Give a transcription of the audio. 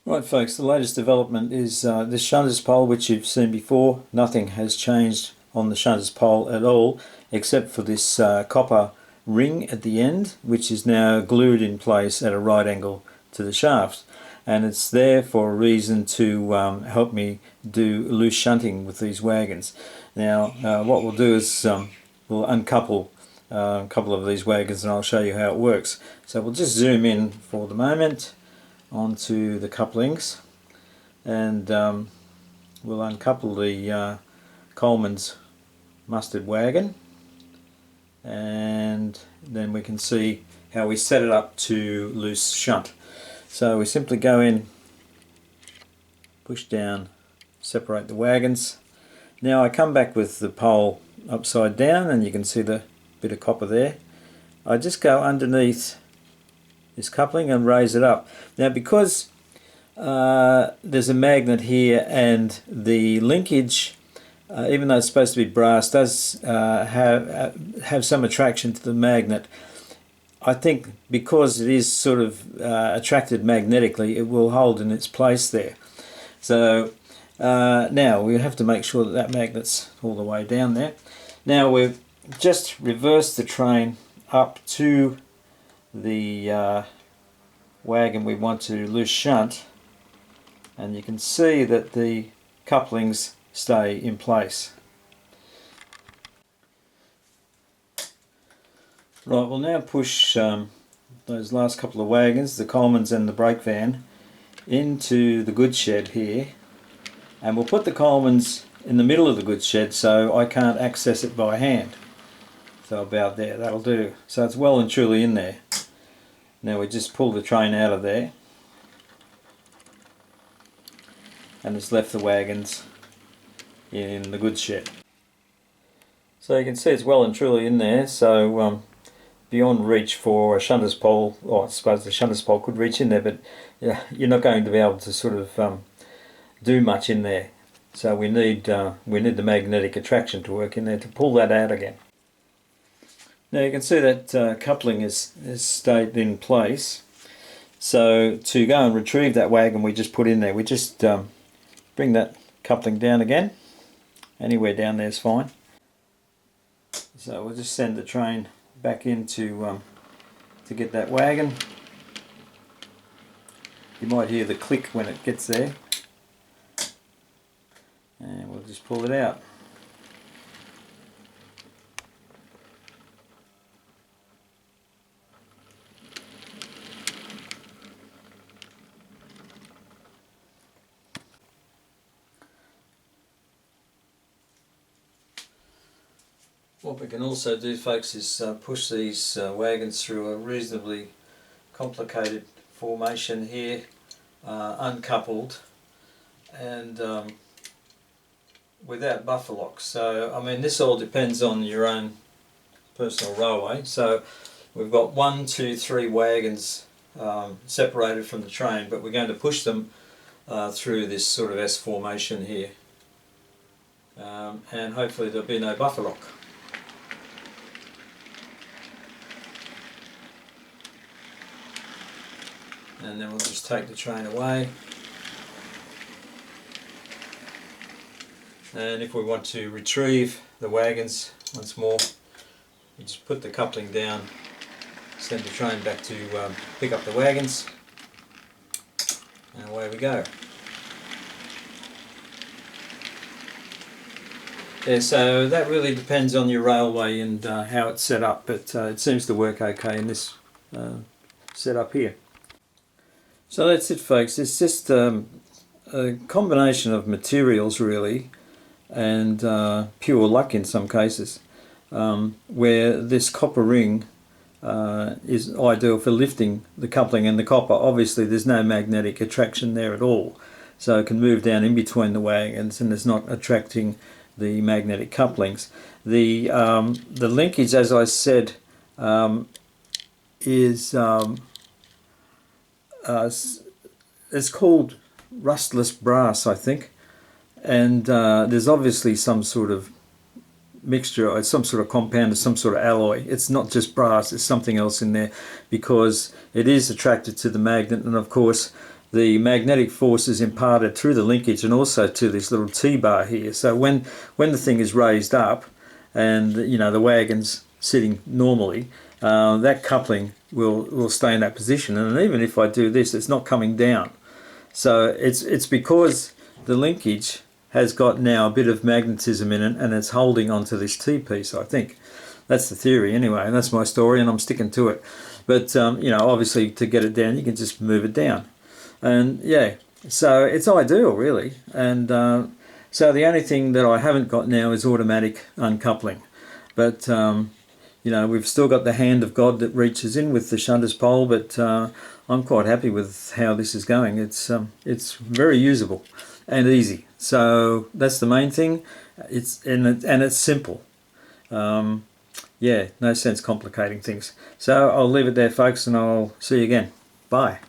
Right folks, the latest development is this shunter's pole, which you've seen before. Nothing has changed on the shunter's pole at all except for this copper ring at the end, which is now glued in place at a right angle to the shaft, and it's there for a reason to help me do loose shunting with these wagons. Now what we'll do is we'll uncouple a couple of these wagons and I'll show you how it works. So we'll just zoom in for the moment onto the couplings, and we'll uncouple the Coleman's mustard wagon, and then we can see how we set it up to loose shunt. So we simply go in, push down, separate the wagons. Now I come back with the pole upside down and you can see the bit of copper there. I just go underneath this coupling and raise it up. Now because there's a magnet here and the linkage, even though it's supposed to be brass, does have some attraction to the magnet. I think because it is sort of attracted magnetically, it will hold in its place there. So now we have to make sure that that magnet's all the way down there. Now we've just reversed the train up to the wagon we want to loose shunt, and you can see that the couplings stay in place. Right, we'll now push those last couple of wagons, the Coleman's and the brake van, into the goods shed here, and we'll put the Coleman's in the middle of the goods shed so I can't access it by hand. So about there, that'll do. So it's well and truly in there. Now we just pull the train out of there and it's left the wagons in the goods shed. So you can see it's well and truly in there, so beyond reach for a shunter's pole. Well, I suppose the shunter's pole could reach in there, but yeah, you're not going to be able to sort of do much in there. So we need the magnetic attraction to work in there to pull that out again. Now you can see that coupling has stayed in place. So to go and retrieve that wagon we just put in there, we just bring that coupling down again. Anywhere down there is fine. So we'll just send the train back in to get that wagon. You might hear the click when it gets there. And we'll just pull it out. What we can also do, folks, is push these wagons through a reasonably complicated formation here, uncoupled and without buffer locks. So I mean, this all depends on your own personal railway. So we've got 1, 2, 3 wagons separated from the train, but we're going to push them through this sort of S formation here, and hopefully there'll be no buffer lock. And then we'll just take the train away. And if we want to retrieve the wagons once more, we just put the coupling down, send the train back to pick up the wagons, and away we go. Yeah, so that really depends on your railway and how it's set up, but it seems to work okay in this setup here. So that's it, folks. It's just a combination of materials really, and pure luck in some cases, where this copper ring is ideal for lifting the coupling and the copper. Obviously there's no magnetic attraction there at all, so it can move down in between the wagons and it's not attracting the magnetic couplings. The linkage, as I said, is it's called rustless brass, I think, and there's obviously some sort of mixture, or some sort of compound, or some sort of alloy. It's not just brass, it's something else in there, because it is attracted to the magnet, and of course the magnetic force is imparted through the linkage and also to this little T-bar here. So when the thing is raised up and the wagon's sitting normally, that coupling will stay in that position, and even if I do this, it's not coming down. So it's because the linkage has got now a bit of magnetism in it and it's holding onto this T-piece, I think. That's the theory anyway, and that's my story and I'm sticking to it. But obviously to get it down you can just move it down. And yeah, so it's ideal really. And so the only thing that I haven't got now is automatic uncoupling. But we've still got the hand of God that reaches in with the shunter's pole, but I'm quite happy with how this is going. It's very usable and easy. So that's the main thing. It's simple. Yeah, no sense complicating things. So I'll leave it there, folks, and I'll see you again. Bye.